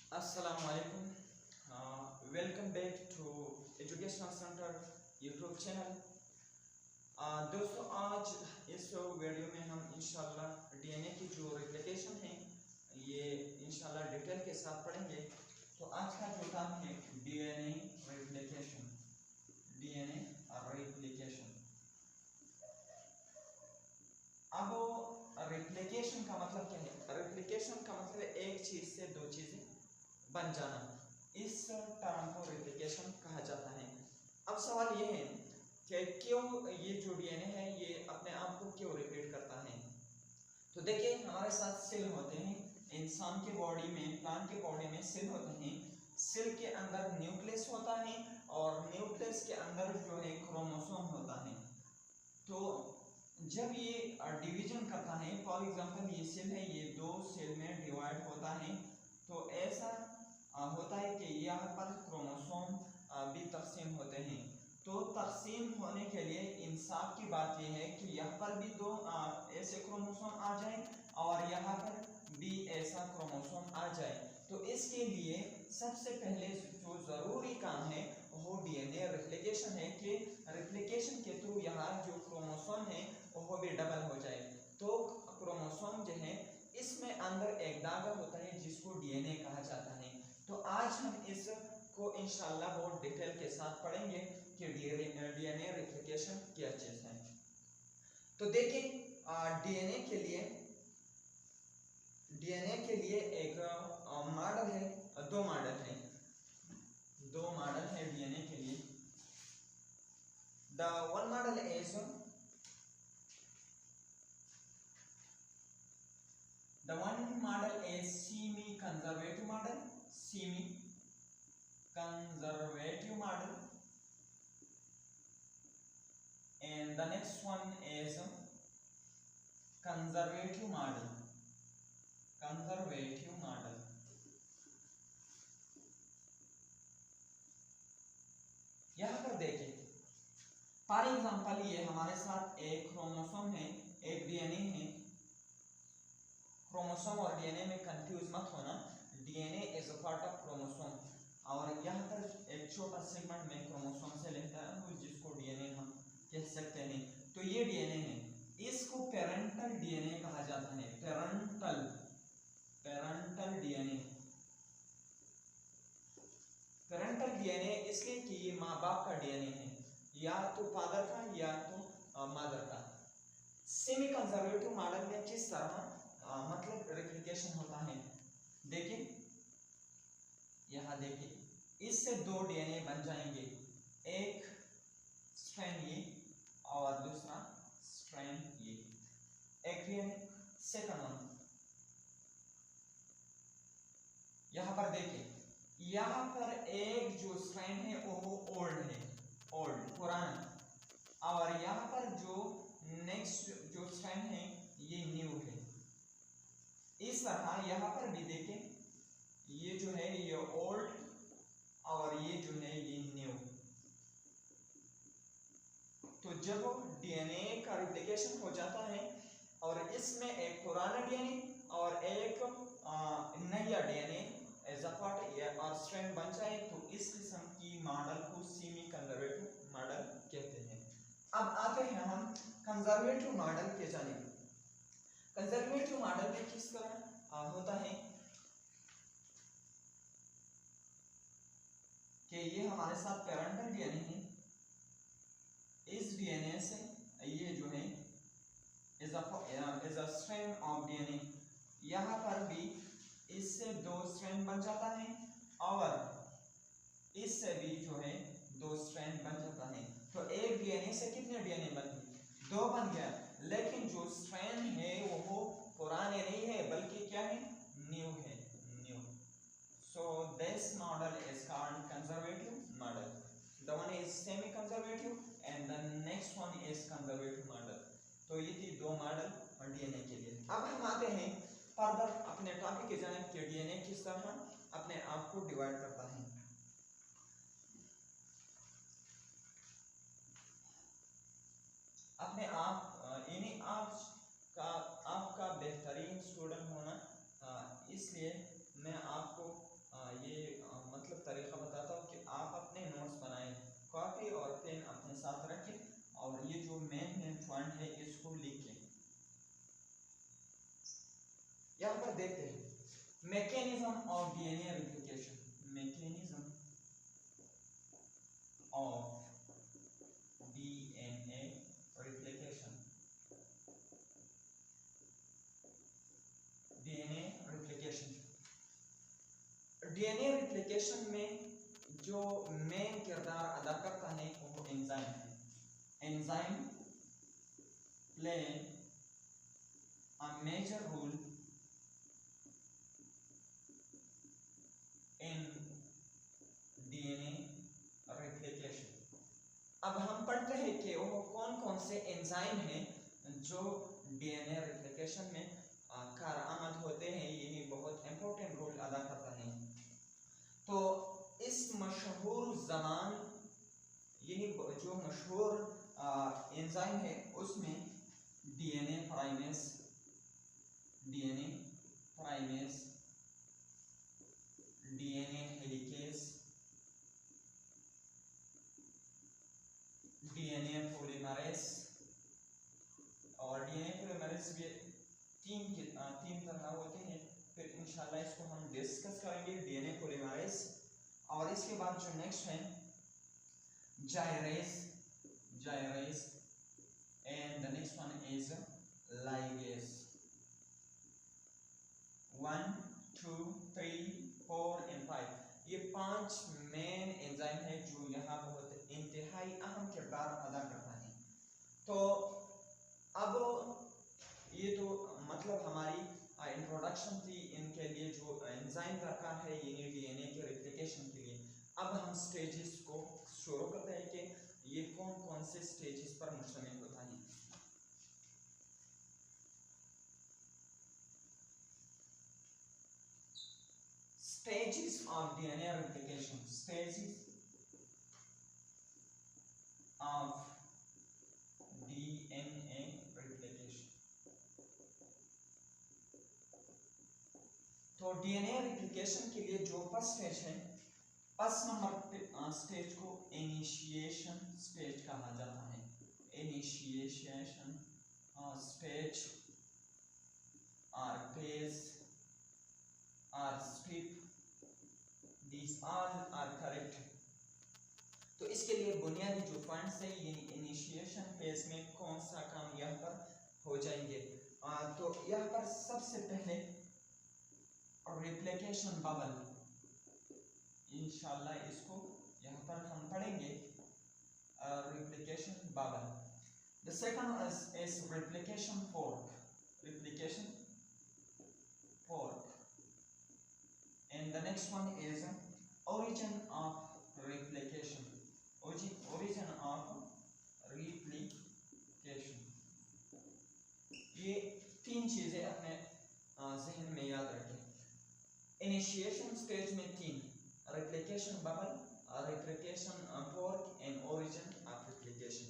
Assalamualaikum. Welcome back to educational centre YouTube channel. दोस्तों, आज इस वीडियो में हम इंशाल्लाह डीएनए की जो रेप्लिकेशन है ये इंशाल्लाह डिटेल के साथ पढ़ेंगे। तो आज का जो टॉपिक है डीएनए रेप्लिकेशन। DNA replication. अब रेप्लिकेशन का मतलब क्या है? रेप्लिकेशन का मतलब है एक चीज से दो चीजें बन जाना। इस टर्म को रेप्लिकेशन कहा जाता है। अब सवाल ये है कि क्यों ये जो डीएनए है ये अपने आप को क्यों रिपीट करता है। तो देखिए, हमारे साथ सेल होते हैं। इंसान के बॉडी में, प्लांट के बॉडी में सेल होते हैं। सेल के अंदर न्यूक्लियस होता है और न्यूक्लियस के अंदर जो है क्रोमोसोम होता है। तो जब ये डिवीजन करता है, फॉर एग्जांपल ये सेल है, ये दो सेल में डिवाइड होता है, तो ऐसा होता है कि यहाँ पर क्रोमोसोम भी तकसीम होते हैं। तो तकसीम होने के लिए इंसाफ की बात यह है कि यहाँ पर भी दो ऐसे क्रोमोसोम आ जाए और यहाँ पर भी ऐसा क्रोमोसोम आ जाए। तो इसके लिए सबसे पहले जो ज़रूरी काम है वो डीएनए रेप्लिकेशन है कि रेप्लिकेशन के थ्रू यहाँ जो क्रोमोसोम है वो भी डबल हो जाए। तो क्रोमोसोम जो है इसमें अंदर एक धागा होता है जिसको डीएनए कहा जाता है। तो आज हम इसको इंशाल्लाह बहुत डिटेल के साथ पढ़ेंगे कि डीएनए रेप्लिकेशन क्या चीज है। तो देखिए, डीएनए के लिए एक मॉडल है, दो मॉडल है डीएनए के लिए। The one model is semi conservative model, and the next one is conservative model. यहाँ पर देखिए, फॉर एग्जांपल ये हमारे साथ एक क्रोमोसोम है, एक डीएनए है। क्रोमोसोम और डीएनए में कंफ्यूज मत होना। DNA is a part of chromosome और यहाँ पर एक छोटा सेगमेंट में क्रोमोसोम से लेता है जिसको डीएनए हम कह सकते हैं। तो ये डीएनए है, इसको पेरेंटल डीएनए कहा जाता है। पेरेंटल डीएनए इसलिए कि ये माँ बाप का डीएनए है, या तो फादर का या तो मदर का। सेमी कंजर्वेटिव मॉडल में किस तरह मतलब रेप्लिकेशन होता है, देखिए यहाँ देखिए, इससे दो डीएनए बन जाएंगे, एक स्ट्रैंड ये और दूसरा स्ट्रैंड ये। एक डीएनए, सेकंड वन। यहाँ पर देखिए, यहाँ पर एक जो स्ट्रैंड है वो ओल्ड पुराना, और यहाँ पर जो नेक्स्ट जो स्ट्रैंड है ये न्यू है। इस तरह यहाँ पर भी देखें, ये जो है ये ओल्ड और ये जो है ये न्यू। तो जब डीएनए का रेप्लिकेशन हो जाता है और इसमें एक पुराना डीएनए और एक नया डीएनए एज अ पार्ट और स्ट्रैंड बन जाए, तो इस किस्म की मॉडल को सेमी कंजर्वेटिव मॉडल कहते हैं। अब आते हैं हम कंजर्वेटिव मॉडल के जानिब। कंजर्वेटिव मॉडल में किस तरह होता है कि ये हमारे साथ पेरेंटल डीएनए है, इस डीएनए से ये जो है is a strand of DNA, यहाँ पर भी इससे दो स्ट्रैंड बन जाता है और इससे भी जो है दो स्ट्रैंड बन जाता है। तो एक डीएनए से कितने डीएनए बन गए? दो बन गया, लेकिन जो स्ट्रैंड है वो पुराने नहीं है बल्कि क्या है? न्यू है, new. So this model is called conservative model. The one is semi conservative and the next one is conservative model. तो ये थी दो मॉडल डीएनए के लिए। अब हम आते हैं फर्दर अपने टॉपिक के जानिब कि डीएनए किस तरह अपने आप को डिवाइड करता है। अपने आप यानी आपका बेहतरीन स्टूडेंट होना, इसलिए मैं आपको mechanism of DNA replication, mechanism of DNA replication, DNA replication, DNA replication में जो मेन किरदार अदा करता है वो एंजाइम है। Enzyme play a major role in DNA replication। अब हम पढ़ते हैं कि वो कौन कौन से एंजाइम हैं जो डीएनए रेप्लिकेशन में कारआमद होते हैं, यानी बहुत इंपॉर्टेंट रोल अदा करता है। तो इस मशहूर ज़बान यानी जो मशहूर एंजाइम है उसमें DNA primase, DNA helicase, DNA polymerase. और डीएनए पॉलीमरेज भी तीन तरह होते हैं, फिर इंशाल्लाह इसको हम डिस्कस करेंगे डीएनए पॉलीमरेज। और इसके बाद जो नेक्स्ट है gyrase and the next one is ligase. 1 2 3 4 and 5 ये 5 मेन एंजाइम है जो यहाँ बहुत इंतहाई अहम किरदार अदा करता है। तो अब ये तो मतलब हमारी इंट्रोडक्शन थी इनके लिए जो एंजाइम दरकार है यानी डीएनए के रेप्लिकेशन के लिए। अब हम स्टेजेस को शुरू करते हैं कि ये कौन कौन से स्टेजेस पर मुश्तमिल होता है। Stages of DNA replication, stages of DNA replication। तो DNA replication के लिए जो फर्स्ट स्टेज है, फर्स्ट नंबर स्टेज को इनिशिएशन स्टेज कहा जाता है। इनिशिएशन स्टेज और फेज और step, these all are correct। तो इसके लिए बुनियादी जो पॉइंट्स है यानी इनिशिएशन फेज में कौन सा काम यहाँ पर हो जाएंगे। तो यहाँ पर सबसे पहले रेप्लिकेशन बबल, इंशाल्लाह इसको यहाँ पर हम पढ़ेंगे replication bubble. The second is replication fork, replication fork. And the next one is origin of replication, origin of replication। ये तीन चीजें अपने जहन में याद रखें। इनिशिएशन स्टेज में 3, replication bubble, replication fork and origin of replication.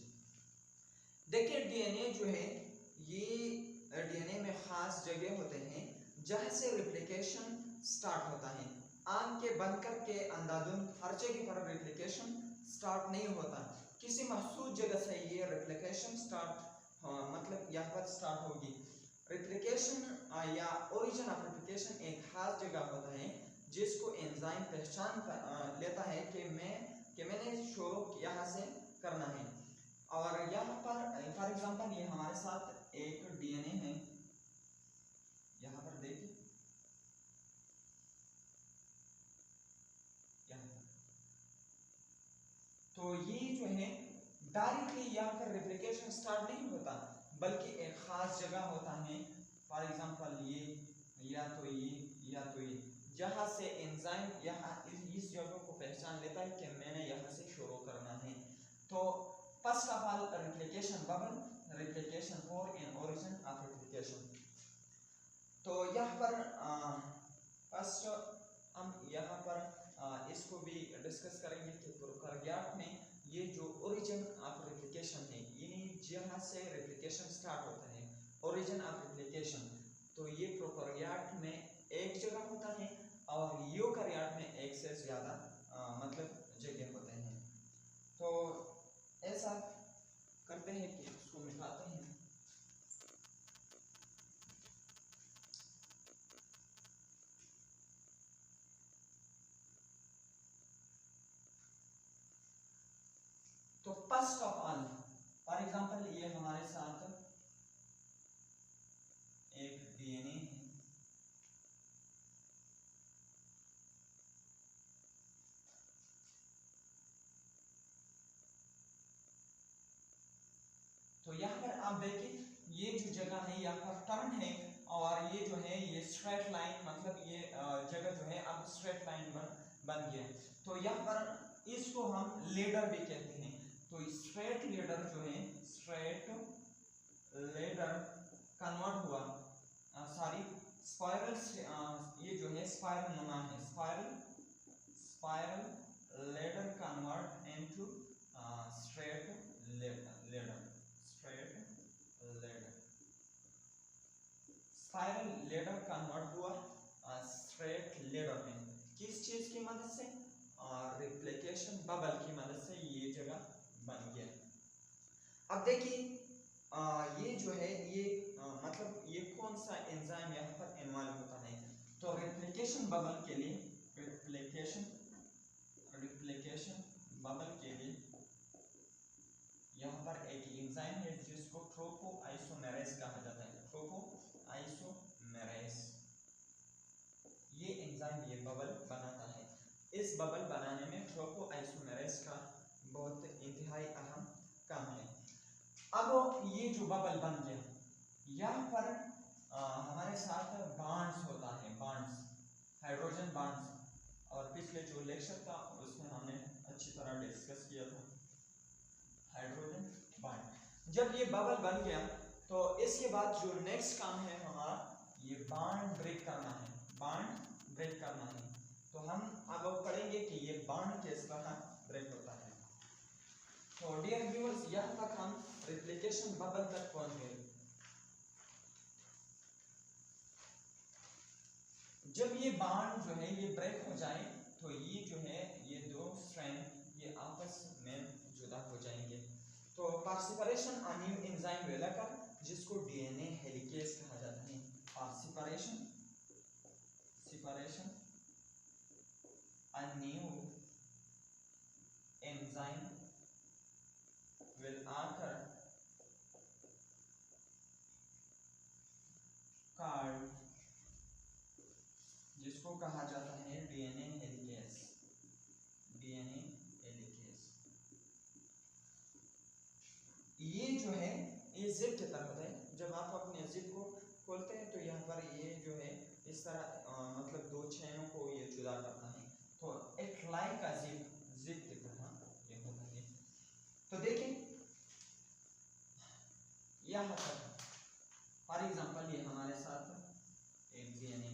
देखिए डीएनए जो है ये डीएनए में खास जगह होते हैं जहां से रेप्लिकेशन स्टार्ट होता है। आंख के बंद करके अंधाधुंध हर जगह पर रेप्लिकेशन स्टार्ट नहीं होता, किसी महसूस जगह से ये रेप्लिकेशन स्टार्ट मतलब यहाँ पर स्टार्ट होगी। रेप्लिकेशन या ओरिजिन ऑफ रेप्लिकेशन एक खास जगह होता है जिसको एंजाइम पहचान लेता है कि मैंने शुरू यहाँ से करना है। और यहाँ पर फॉर एग्जांपल ये हमारे साथ एक डीएनए है, यहाँ पर देखिए तो ये जो है डायरेक्टली यहाँ पर रेप्लिकेशन स्टार्ट नहीं होता बल्कि एक खास जगह होता है। फॉर एग्जांपल ये या तो ये जहाँ से एंजाइम यहाँ इस जगह को पहचान लेता है कि मैंने यहाँ से शुरू करना है। तो first of all replication bubble, replication fork and origin of replication. तो यहाँ पर फर्स्ट हम यहाँ पर इसको भी डिस्कस करेंगे कि प्रोकार्योट में ये जो ओरिजिन ऑफ रेप्लिकेशन है यानी जहाँ से रेप्लिकेशन स्टार्ट होता है, ओरिजिन ऑफ रेप्लिकेशन, तो ये प्रोकार्योट में एक जगह होता है और यूकार्योट में एक से ज़्यादा मतलब जगह होते हैं। तो ऐसा करते हैं कि इसको मिटाते हैं। ये जो है ये स्ट्रेट लाइन, मतलब ये जगह जो है अब स्ट्रेट लाइन बन गया। तो यहाँ पर इसको हम लेडर भी कहते हैं। तो स्ट्रेट लेडर जो है, स्ट्रेट लेडर कन्वर्ट हुआ, सॉरी स्पाइरल, ये जो है स्पाइरल नुमा है, spiral ladder convert into straight ladder, spiral ladder convert हुआ स्ट्रेट लेडर में। किस चीज की मदद से? रिप्लिकेशन बबल की मदद से ये जगह बन गया। अब देखिए ये जो है ये मतलब ये कौन सा एंजाइम यहाँ पर इन्वॉल्व होता है। तो रिप्लिकेशन बबल के लिए, रिप्लिकेशन बबल के लिए यहाँ पर एक एंजाइम है जिसको ट्रोपोआइसोमेरेज कहा जाता है, ट्रोपोआइसोमेरेज। ये एंजाइम ये बबल बनाता है। इस बबल बनाने में ट्रोपोआइसोमेरेज का बहुत इंतहाई अहम काम है। अब ये जो बबल बन गया, यहाँ पर हमारे साथ बॉन्ड्स होता है, बॉन्ड्स, हाइड्रोजन बॉन्ड्स, और पिछले जो लेक्चर था उसमें हमने अच्छी तरह डिस्कस किया था हाइड्रोजन बॉन्ड। जब ये बबल बन गया तो इसके बाद जो नेक्स्ट काम है हमारा, ये बॉन्ड ब्रेक करना है, बॉन्ड ब्रेक करना है। तो हम अब पढ़ेंगे कि ये बॉन्ड किस तरह ब्रेक होता है। तो डियर व्यूअर्स, यहाँ तक हम रिप्लिकेशन बबल तक पहुंच गए। जब ये बॉन्ड जो है ये ब्रेक हो जाए तो ये जो है ये दो स्ट्रैंड ये आपस में जुदा हो जाएंगे। तो participation a new enzyme will occur, जिसको डीएनए हेलिकेज कहा जाता है। Participation a new enzyme will occur called, जिसको कहा जाता है डीएनए हेलिकेज, डीएनए हेलिकेज। ये जो है ये जिप की तरह होता है। जब आप अपने जिप को खोलते हैं तो यहाँ पर ये जो है इस तरह मतलब दो चैनों को ये जुदा करता है। तो एक लाइक का जिप की तरह ये होता है। तो देखिए यहाँ पर फॉर एग्जांपल ये हमारे साथ एक डीएनए,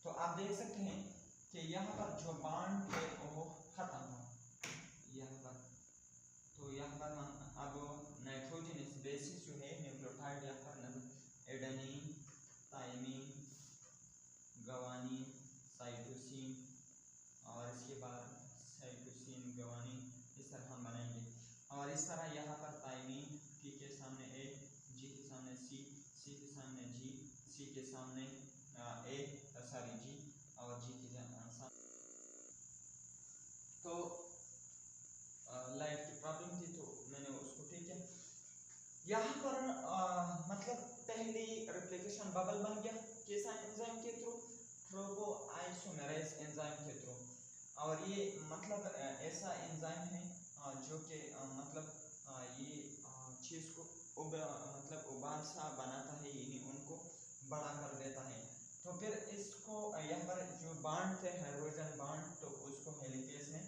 तो आप देख सकते हैं कि यहाँ पर जो बॉन्ड है वो खत्म हुआ यहाँ पर। तो यहाँ पर हम अब नाइट्रोजनस बेसिस जो है न्यूक्लियोटाइड यहाँ पर एडेनिन, थाइमिन, ग्वानिन, साइटोसिन, और इसके बाद साइटोसिन, ग्वानिन, इस तरह हम बनाएंगे। और इस तरह यहाँ पर थाइमिन, टी के सामने ए, जी के सामने सी, सी के सामने जी, सी के सामने ए, सॉरी जी, और जी के सामने। तो लाइट की प्रॉब्लम थी तो मैंने उसको ठीक है। यहाँ पर मतलब पहली रेप्लिकेशन बबल बन गया कैसा एंजाइम के थ्रू, ट्रोपोआइसोमेरेज एंजाइम के थ्रू। और ये मतलब ऐसा एंजाइम है जो कि मतलब ये चीज़ को मतलब उबाल सा बनाता है, यानी उनको बड़ा कर देता है। तो फिर इसको यहाँ पर जो बॉन्ड थे हाइड्रोजन बॉन्ड, तो उसको हेलिकेज में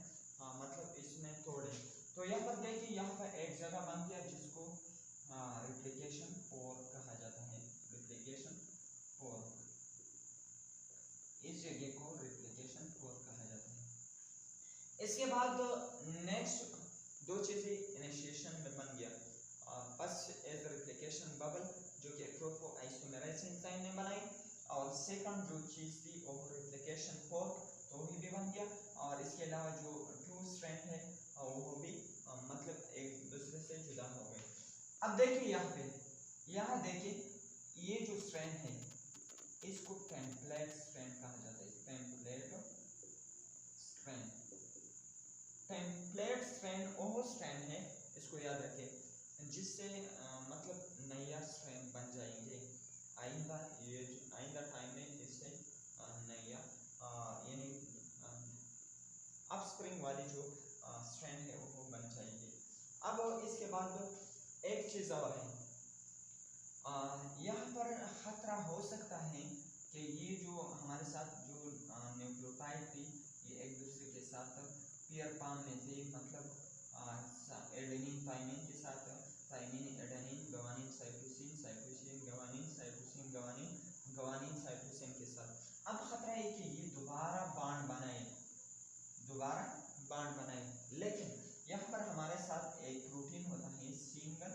मतलब इसमें तोड़े। तो यहाँ पर देखिए यहाँ पर एक जगह बन गया जिसको रिप्लिकेशन पोर कहा जाता है, रिप्लिकेशन पोर, इस जगह को रिप्लिकेशन पोर कहा जाता है। इसके बाद नेक्स्ट दो चीजें इनिशिएशन में बन गया। फर्स्ट इज रिप्लिकेशन बबल जो कि ट्रोपोआइसोमेरेज एंजाइम ने बनाई, और सेकंड जो चीज थी वो रिप्लिकेशन पोर, तो ही भी बन गया। और इसके अलावा जो टू स्ट्रैंड है वो भी मतलब एक दूसरे से जुदा हो गए। अब देखिए यहाँ पे, यहाँ देखिए ये जो स्ट्रैंड है इसको टेम्पलेट स्ट्रैंड कहा जाता है, टेम्पलेट स्ट्रैंड। टेम्पलेट स्ट्रैंड वो स्ट्रैंड है, इसको याद रखें, जिससे मतलब नया स्ट्रैंड बन जाएंगे आइंदा टाइम में, इससे नया यानी वाली जो स्ट्रैंड है वो बन जाएगी। अब इसके बाद एक चीज़ और है, यहाँ पर खतरा हो सकता है कि ये जो हमारे साथ जो न्यूक्लियोटाइड थी ये एक दूसरे के साथ पेयर पाम में थे, मतलब एडेनिन थाइमिन के साथ thymine adenine guanine cytosine cytosine guanine cytosine guanine guanine cytosine के साथ। अब खतरा है कि ये दोबारा बांड बनाए, लेकिन यहाँ पर हमारे साथ एक प्रोटीन होता है single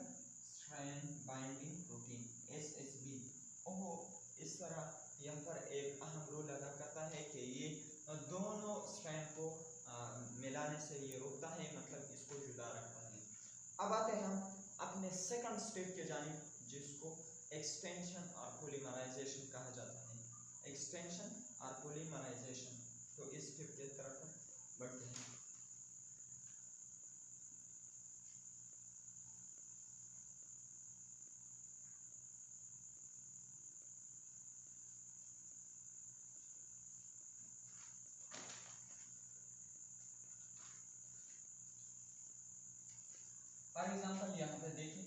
strand binding protein SSB। ओहो, इस तरह यहाँ पर एक अहम रोल अदा करता है कि ये दोनों स्ट्रैंड को मिलाने से ये रोकता है, मतलब इसको जुदा रखता है। अब आते हैं हम अपने सेकंड स्टेप के जानिब, जिसको एक्सटेंशन और पॉलीमराइजेशन कहा जाता है। एक्सटेंशन और पॉलीमराइजेशन, तो इस स्टेप की तरफ बढ़ते हैं। फॉर एग्जाम्पल यहाँ पे देखिए,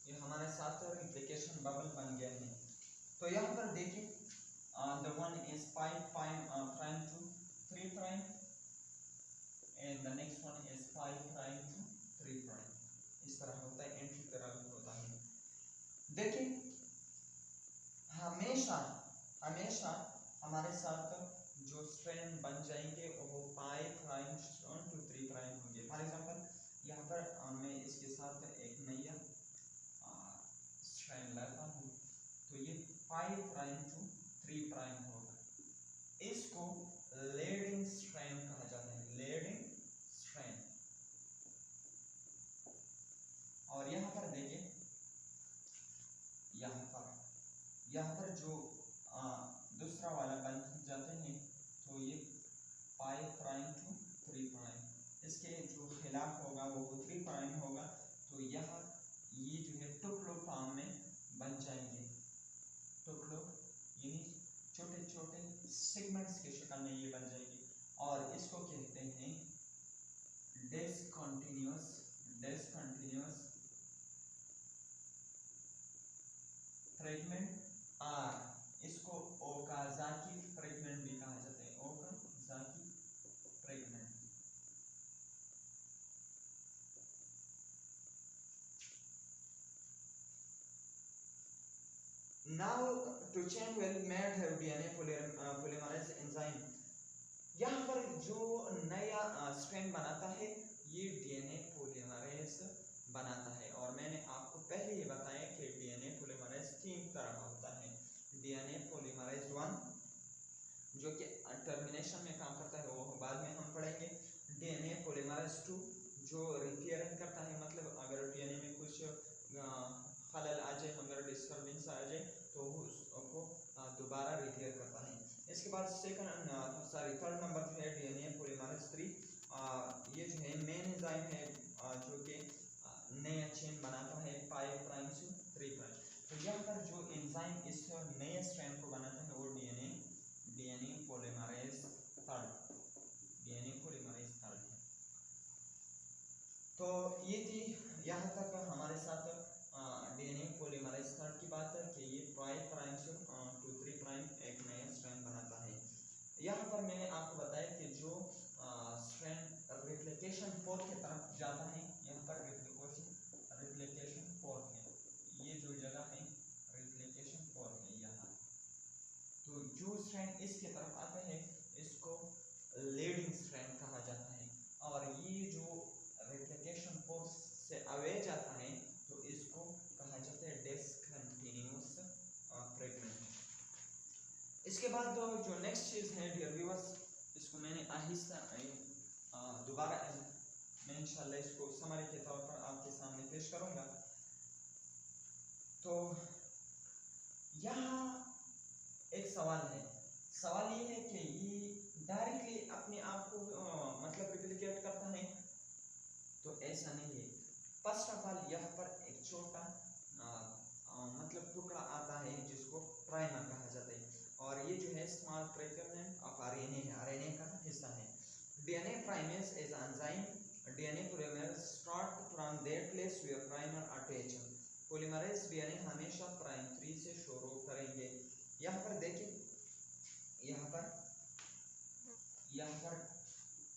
ये हमारे साथ रिप्लिकेशन बबल बन गया है। तो यहाँ पर देखिए, the one is 5 prime to 3 prime and the next one is 5 prime to 3 prime। इस तरह होता है, एंटी पैरेलल होता है। देखिए, हमेशा हमारे साथ जो स्ट्रैंड बन जाएंगे वो 5 प्राइम टू 3 प्राइम होंगे। फॉर एग्जांपल यहाँ पर मैं इसके साथ एक नया स्ट्रैंड लाता हूँ, तो ये 5 प्राइम टू 3 प्राइम होगा। इसको लीडिंग स्ट्रैंड कहा जाता है, लीडिंग स्ट्रैंड। और यहाँ पर देखिए, यहाँ पर जो दूसरा वाला बन जाते हैं, तो ये 5 प्राइम टू 3 प्राइम, इसके जो खिलाफ होगा वो 3 प्राइम होगा। तो यहाँ ये जो है टुकड़ों फॉर्म में बन जाएंगे, टुकड़ों यानी छोटे छोटे सेगमेंट्स के शक्ल में ये बन जाएंगे, और इसको कहते हैं डिसकंटिन्यूअस फ्रेगमेंट, और इसको ओकाज़ाकी फ्रेगमेंट भी कहा जाता है, Okazaki fragment. Now to change will made have DNA polymerase enzyme। यहाँ पर जो नया स्ट्रैंड बनाता है ये DNA पोलीमरेज बनाता है, और मैंने आपको पहले ही बताया कि DNA पोलीमरेज 3 तरह का होता है। DNA पोलीमरेज 1 जो कि टर्मिनेशन में काम करता है, वो बाद में हम पढ़ेंगे। DNA पोलीमरेज 2 जो रिपेयरिंग करता है, मतलब अगर DNA में कुछ खलल आ जाए, अगर डिस्टर्बेंस आ जाए तो उसको दोबारा रिपेयर करता है। इसके बाद थर्ड नंबर है DNA पोलीमरेज 3। ये जो है मेन एंजाइम है जो कि नया चेन बनाता है 5 प्राइम से 3 प्राइम। तो यहाँ पर जो एंजाइम इस नए स्ट्रैंड को बनाता है वो DNA पोलीमरेज 3 है। तो ये थी यहाँ तक हमारे साथ DNA पोलीमरेज 3 की बात है कि ये 5 प्राइम से 3 प्राइम एक नया स्ट्रैंड बनाता है। यहाँ पर मैंने आपको बताया कि जो स्ट्रैंड रिप्लिकेशन पोर की तरफ जाता है, यहाँ पर रिप्लिकेशन पोर है, ये जो जगह है रिप्लिकेशन पोर है यहाँ। तो जो स्ट्रैंड इसके तरफ आते हैं इसको लीडिंग स्ट्रैंड कहा जाता है, और ये जो रिप्लिकेशन पोर से अवे जाता है तो इसको कहा जाता है डिसकंटिन्यूअस फ्रेगमेंट। इसके बाद जो नेक्स्ट चीज़ है डियर व्यूअर्स, इसको मैंने आहिस्ता दोबारा मैं इंशाल्लाह इसको समरी के तौर पर आपके सामने पेश करूंगा। तो यहाँ एक सवाल ये है कि ये डायरेक्टली अपने आप को मतलब रिप्लिकेट करता है, तो ऐसा नहीं है। फर्स्ट ऑफ ऑल यहाँ पर एक छोटा फ्रेगमेंट ऑफ आरएनए है, आरएनए का हिस्सा है। DNA primase is enzyme DNA polymerase start from that place where primer attach. Polymerase DNA हमेशा प्राइम 3 से शुरू करेंगे। यहाँ पर देखिए, यहाँ पर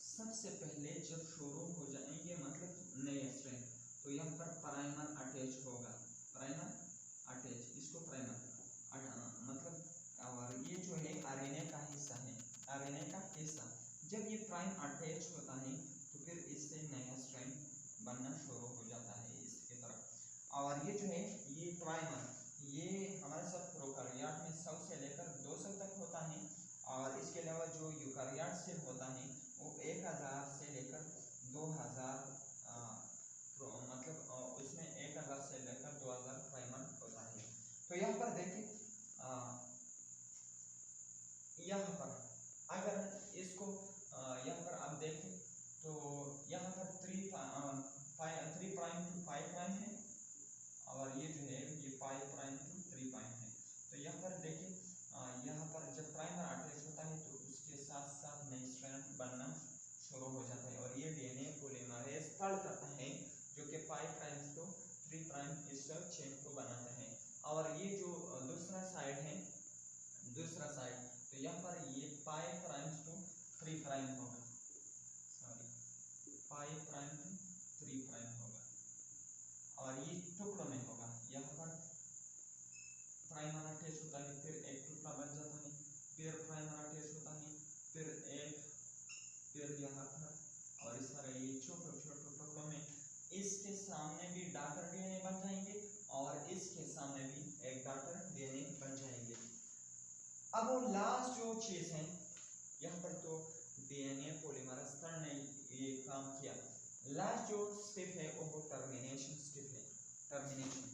सबसे पहले जब शुरू हो जाएंगे मतलब नए स्ट्रैंड, तो यहाँ पर प्राइमर अटैच होगा, प्राइमर अटैच, इसको प्राइमर मतलब, और ये जो है आरएनए का हिस्सा है, आरएनए का हिस्सा। जब ये प्राइम अटैच होता है तो फिर इससे नया स्ट्रैंड बनना शुरू हो जाता है इसकी तरफ। और ये जो है ये प्राइमर, ये हमारे साथ प्रोकार्योट में 100 से लेकर 200 तक होता है, और इसके अलावा जो यूकार्योट से होता है वो 1000 से लेकर 2000 मतलब उसमें 1000 से लेकर 2000 प्राइमर होता है। तो यहाँ पर देखिए, यहाँ पर अगर इसको यहाँ पर आप देखें तो यहाँ पर 3 प्राइम टू 5 प्राइम है, और ये जो है ये 5 प्राइम टू 3 प्राइम है। तो यहाँ पर देखिए, यहाँ पर जब प्राइमर अटैच होता है तो उसके साथ साथ नई स्ट्रैंड बनना शुरू हो जाता है, और ये डीएनए पॉलीमरेज तड़ करता है जो कि 5 प्राइम टू 3 प्राइम इस चेन को बनाता है। और ये जो दूसरा साइड है, दूसरा साइड, तो यहाँ पर ये 5 प्राइम टू 3 प्राइम होगा, सॉरी 5 प्राइम टू 3 प्राइम होगा, और ये टुकड़ों में होगा। यहाँ पर प्राइमर अटैच होता है, फिर एक टुकड़ा बन जाता है, फिर प्राइमर अटैच होता है, फिर एक, फिर यहाँ पर, और इस तरह ये छोटे छोटे टुकड़ों में। इसके सामने भी डॉटर डीएनए बन जाएंगे, और इसके सामने भी एक डॉटर डीएनए बन जाएंगे। अब वो लास्ट जो चीज है यहाँ पर, तो डीएनए पॉलीमरेज तड़ ने ये काम किया। लास्ट जो स्टेप है वो टर्मिनेशन स्टेप है, टर्मिनेशन।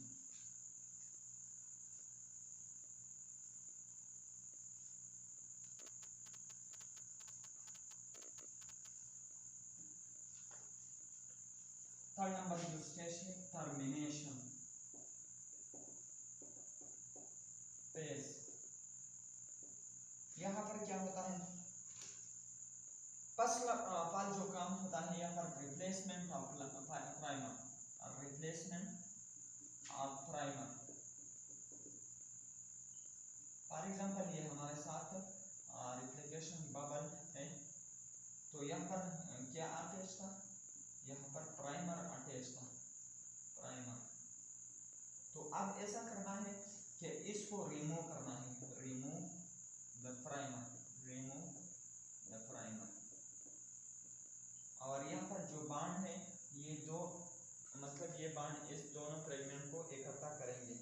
थर्ड नंबर जो स्टेज है टर्मिनेशन फेज। यहाँ पर क्या होता है, पहला जो काम होता है यहाँ पर replacement of primer, replacement of primer. For example ये हमारे साथ रिप्लिकेशन बबल है, तो यहाँ पर क्या अटैच था, यहाँ पर प्राइमर अटैच था, प्राइमर। तो अब ऐसा करना है कि इसको रिमूव करना है, remove the primer, remove the primer. और यहाँ पर जो बांड है ये दो, मतलब ये बांड इस दोनों फ्रेगमेंट को इकट्ठा करेंगे।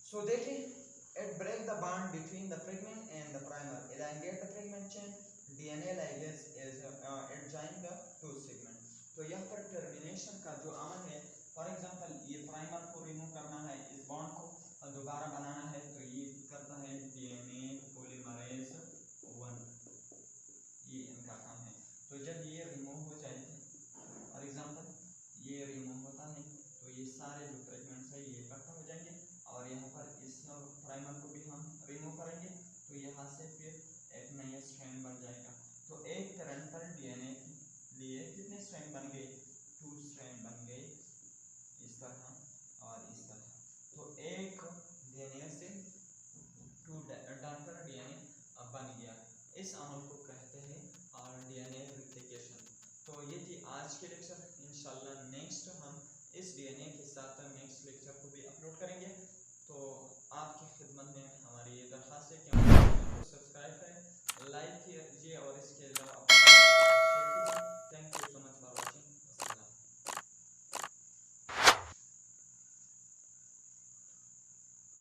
सो देखिए, it break the bond between the fragment and the primer, elongate the fragment chain, DNA ligase is it join the two segment। तो यहाँ पर टर्मिनेशन का जो अमल है, फॉर एग्जांपल ये प्राइमर को रिमूव करना है, इस बॉन्ड को दोबारा बनाना है, तो ये करता है डीएनए पॉलीमरेज 1, ये इनका काम है। तो जब ये रिमूव हो जाएगी, फॉर एग्जांपल ये रिमूव होता है, तो ये सारे जो फ्रेगमेंट्स है ये इकट्ठा हो जाएंगे, और यहाँ पर इस प्राइमर को भी हम रिमूव करेंगे, तो यहाँ से फिर एक नया स्ट्रैंड बन जाएगा। तो एक पैरेंटल डीएनए के लिए कितने स्ट्रैंड बन गए, 2 स्ट्रैंड बन गए, इस तरह और इस तरह। तो एक डीएनए से 2 डॉटर डीएनए बन गया। इस अमल को कहते हैं डीएनए रिप्लिकेशन। तो ये थी आज के लेक्चर। इंशाल्लाह नेक्स्ट हम इस डीएनए के साथ नेक्स्ट लेक्चर को भी अपलोड करेंगे। तो आपकी खिदमत में हमारी ये दरख्वास्त है कि आप सब्सक्राइब करें, लाइक कीजिए और इसके